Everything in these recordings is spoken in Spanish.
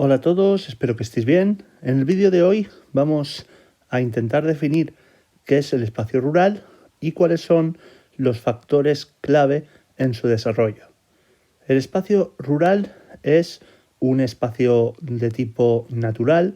Hola a todos, espero que estéis bien. En el vídeo de hoy vamos a intentar definir qué es el espacio rural y cuáles son los factores clave en su desarrollo. El espacio rural es un espacio de tipo natural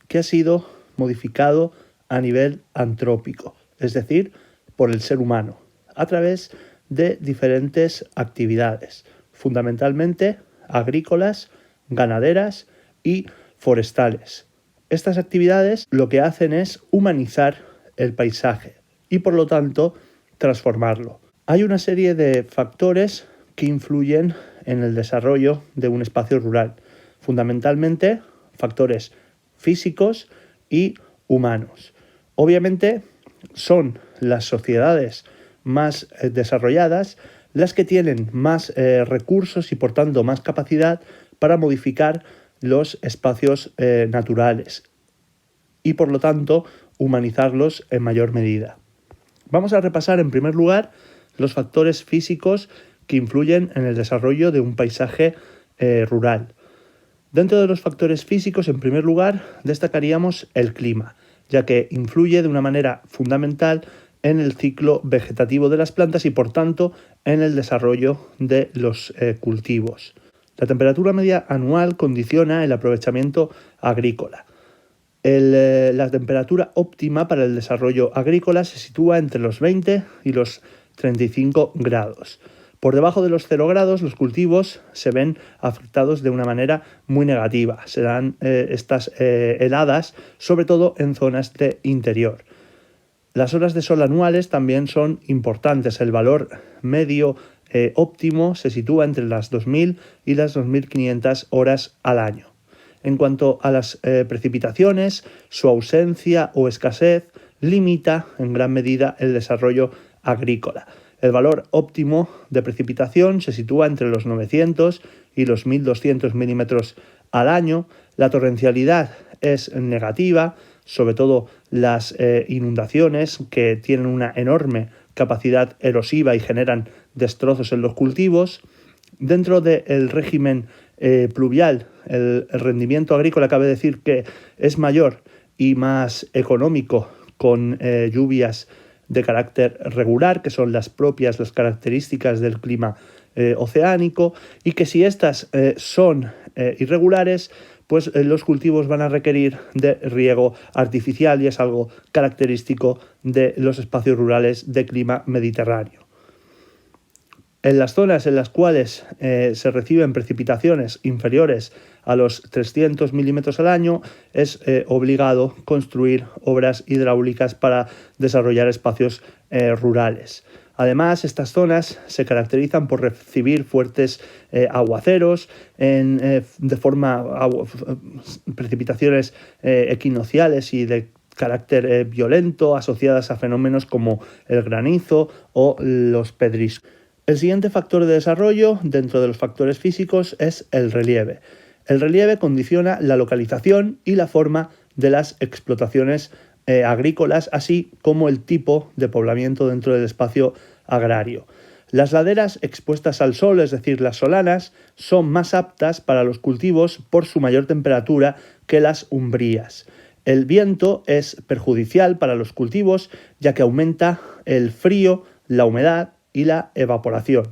que ha sido modificado a nivel antrópico, es decir, por el ser humano, a través de diferentes actividades, fundamentalmente agrícolas, ganaderas y forestales. Estas actividades lo que hacen es humanizar el paisaje y por lo tanto transformarlo. Hay una serie de factores que influyen en el desarrollo de un espacio rural, fundamentalmente factores físicos y humanos. Obviamente son las sociedades más desarrolladas las que tienen más recursos y por tanto más capacidad para modificar los espacios naturales y por lo tanto humanizarlos en mayor medida. Vamos a repasar en primer lugar los factores físicos que influyen en el desarrollo de un paisaje rural. Dentro de los factores físicos, en primer lugar, destacaríamos el clima, ya que influye de una manera fundamental en el ciclo vegetativo de las plantas y por tanto en el desarrollo de los cultivos. La temperatura media anual condiciona el aprovechamiento agrícola. La temperatura óptima para el desarrollo agrícola se sitúa entre los 20 y los 35 grados. Por debajo de los 0 grados los cultivos se ven afectados de una manera muy negativa. Se dan estas heladas, sobre todo en zonas de interior. Las horas de sol anuales también son importantes. El valor medio óptimo se sitúa entre las 2.000 y las 2.500 horas al año. En cuanto a las precipitaciones, su ausencia o escasez limita en gran medida el desarrollo agrícola. El valor óptimo de precipitación se sitúa entre los 900 y los 1.200 milímetros al año. La torrencialidad es negativa, sobre todo las inundaciones, que tienen una enorme capacidad erosiva y generan destrozos en los cultivos. Dentro del régimen pluvial, el rendimiento agrícola cabe decir que es mayor y más económico con lluvias de carácter regular, que son las características del clima oceánico, y que si estas son irregulares, pues los cultivos van a requerir de riego artificial y es algo característico de los espacios rurales de clima mediterráneo. En las zonas en las cuales se reciben precipitaciones inferiores a los 300 milímetros al año, es obligado construir obras hidráulicas para desarrollar espacios rurales. Además, estas zonas se caracterizan por recibir fuertes aguaceros, precipitaciones equinocciales y de carácter violento asociadas a fenómenos como el granizo o los pedriscos. El siguiente factor de desarrollo dentro de los factores físicos es el relieve. El relieve condiciona la localización y la forma de las explotaciones agrícolas, así como el tipo de poblamiento dentro del espacio agrario. Las laderas expuestas al sol, es decir, las solanas, son más aptas para los cultivos por su mayor temperatura que las umbrías. El viento es perjudicial para los cultivos, ya que aumenta el frío, la humedad y la evaporación.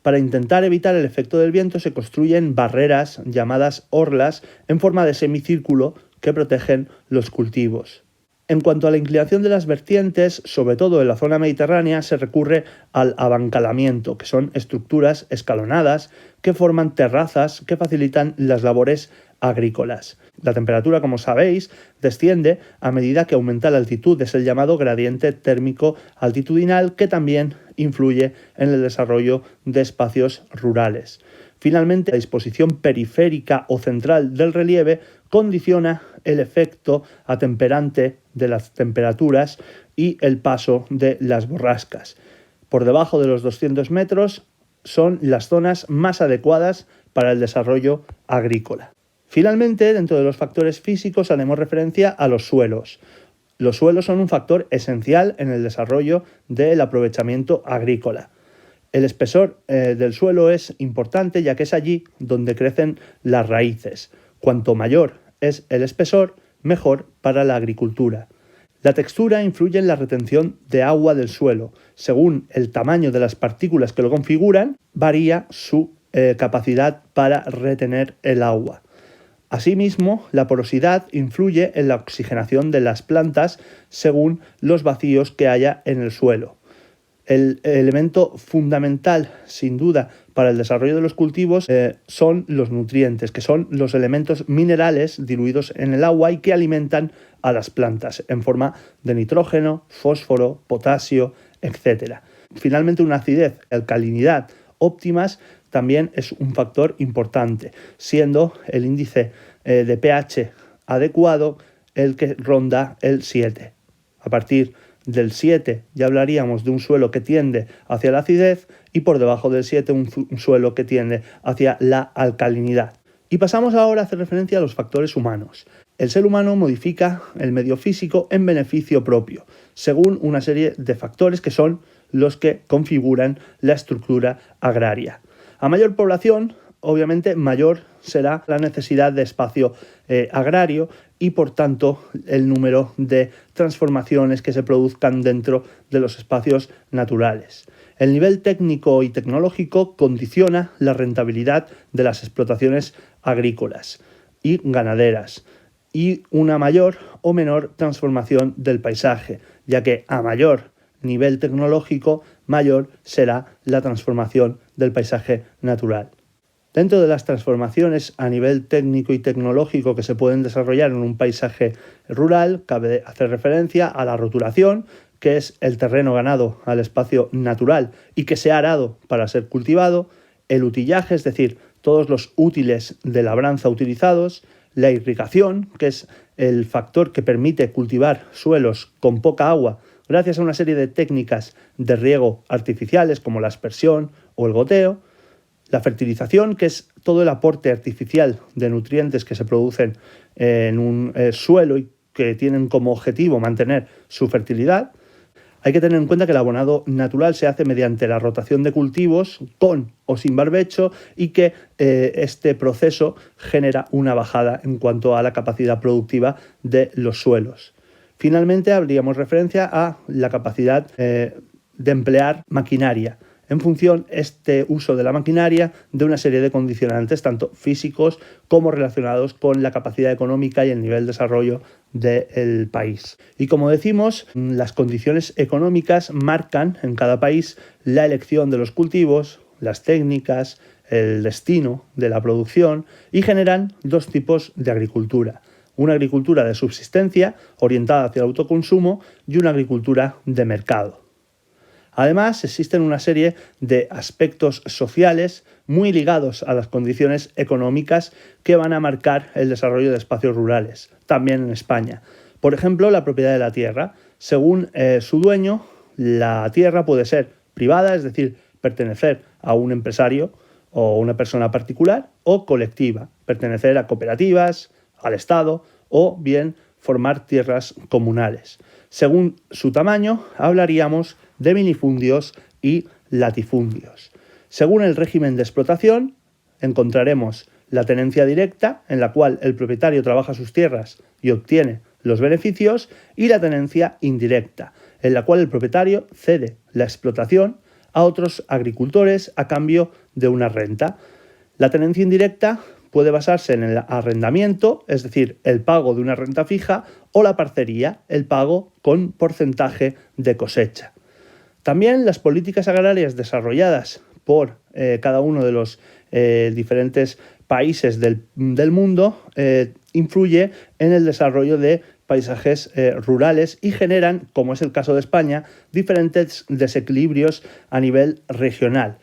Para intentar evitar el efecto del viento se construyen barreras llamadas orlas en forma de semicírculo que protegen los cultivos. En cuanto a la inclinación de las vertientes, sobre todo en la zona mediterránea, se recurre al abancalamiento, que son estructuras escalonadas que forman terrazas que facilitan las labores agrícolas. La temperatura, como sabéis, desciende a medida que aumenta la altitud, es el llamado gradiente térmico altitudinal, que también influye en el desarrollo de espacios rurales. Finalmente, la disposición periférica o central del relieve condiciona el efecto atemperante de las temperaturas y el paso de las borrascas. Por debajo de los 200 metros son las zonas más adecuadas para el desarrollo agrícola. Finalmente, dentro de los factores físicos haremos referencia a los suelos. Los suelos son un factor esencial en el desarrollo del aprovechamiento agrícola. El espesor del suelo es importante, ya que es allí donde crecen las raíces. Cuanto mayor es el espesor, mejor para la agricultura. La textura influye en la retención de agua del suelo. Según el tamaño de las partículas que lo configuran, varía su capacidad para retener el agua. Asimismo, la porosidad influye en la oxigenación de las plantas según los vacíos que haya en el suelo. El elemento fundamental, sin duda, para el desarrollo de los cultivos son los nutrientes, que son los elementos minerales diluidos en el agua y que alimentan a las plantas en forma de nitrógeno, fósforo, potasio, etc. Finalmente, una acidez y alcalinidad óptimas también es un factor importante, siendo el índice de pH adecuado el que ronda el 7. A partir del 7 ya hablaríamos de un suelo que tiende hacia la acidez y por debajo del 7 un suelo que tiende hacia la alcalinidad. Y pasamos ahora a hacer referencia a los factores humanos. El ser humano modifica el medio físico en beneficio propio, según una serie de factores que son los que configuran la estructura agraria. A mayor población, obviamente, mayor será la necesidad de espacio agrario y, por tanto, el número de transformaciones que se produzcan dentro de los espacios naturales. El nivel técnico y tecnológico condiciona la rentabilidad de las explotaciones agrícolas y ganaderas y una mayor o menor transformación del paisaje, ya que a mayor nivel tecnológico, mayor será la transformación del paisaje natural. Dentro de las transformaciones a nivel técnico y tecnológico que se pueden desarrollar en un paisaje rural, cabe hacer referencia a la roturación, que es el terreno ganado al espacio natural y que se ha arado para ser cultivado, el utillaje, es decir, todos los útiles de labranza utilizados, la irrigación, que es el factor que permite cultivar suelos con poca agua gracias a una serie de técnicas de riego artificiales como la aspersión o el goteo, la fertilización, que es todo el aporte artificial de nutrientes que se producen en un suelo y que tienen como objetivo mantener su fertilidad. Hay que tener en cuenta que el abonado natural se hace mediante la rotación de cultivos con o sin barbecho y que este proceso genera una bajada en cuanto a la capacidad productiva de los suelos. Finalmente, habríamos referencia a la capacidad de emplear maquinaria. En función este uso de la maquinaria de una serie de condicionantes, tanto físicos como relacionados con la capacidad económica y el nivel de desarrollo del país. Y como decimos, las condiciones económicas marcan en cada país la elección de los cultivos, las técnicas, el destino de la producción y generan dos tipos de agricultura. Una agricultura de subsistencia orientada hacia el autoconsumo y una agricultura de mercado. Además, existen una serie de aspectos sociales muy ligados a las condiciones económicas que van a marcar el desarrollo de espacios rurales, también en España. Por ejemplo, la propiedad de la tierra. Según su dueño, la tierra puede ser privada, es decir, pertenecer a un empresario o una persona particular, o colectiva, pertenecer a cooperativas, al Estado o bien formar tierras comunales. Según su tamaño, hablaríamos de minifundios y latifundios. Según el régimen de explotación, encontraremos la tenencia directa, en la cual el propietario trabaja sus tierras y obtiene los beneficios, y la tenencia indirecta, en la cual el propietario cede la explotación a otros agricultores a cambio de una renta. La tenencia indirecta puede basarse en el arrendamiento, es decir, el pago de una renta fija, o la parcería, el pago con porcentaje de cosecha. También las políticas agrarias desarrolladas por cada uno de los diferentes países del mundo influye en el desarrollo de paisajes rurales y generan, como es el caso de España, diferentes desequilibrios a nivel regional.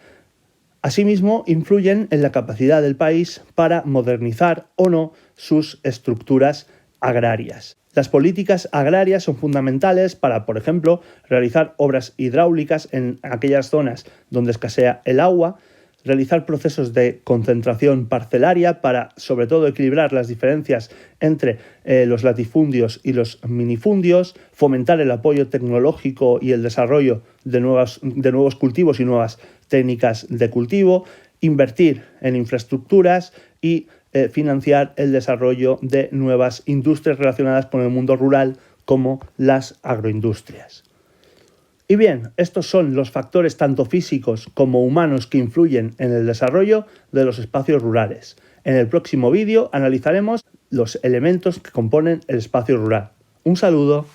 Asimismo, influyen en la capacidad del país para modernizar o no sus estructuras agrarias. Las políticas agrarias son fundamentales para, por ejemplo, realizar obras hidráulicas en aquellas zonas donde escasea el agua, realizar procesos de concentración parcelaria para, sobre todo, equilibrar las diferencias entre los latifundios y los minifundios, fomentar el apoyo tecnológico y el desarrollo de nuevos cultivos y nuevas técnicas de cultivo, invertir en infraestructuras y financiar el desarrollo de nuevas industrias relacionadas con el mundo rural, como las agroindustrias. Y bien, estos son los factores tanto físicos como humanos que influyen en el desarrollo de los espacios rurales. En el próximo vídeo analizaremos los elementos que componen el espacio rural. Un saludo.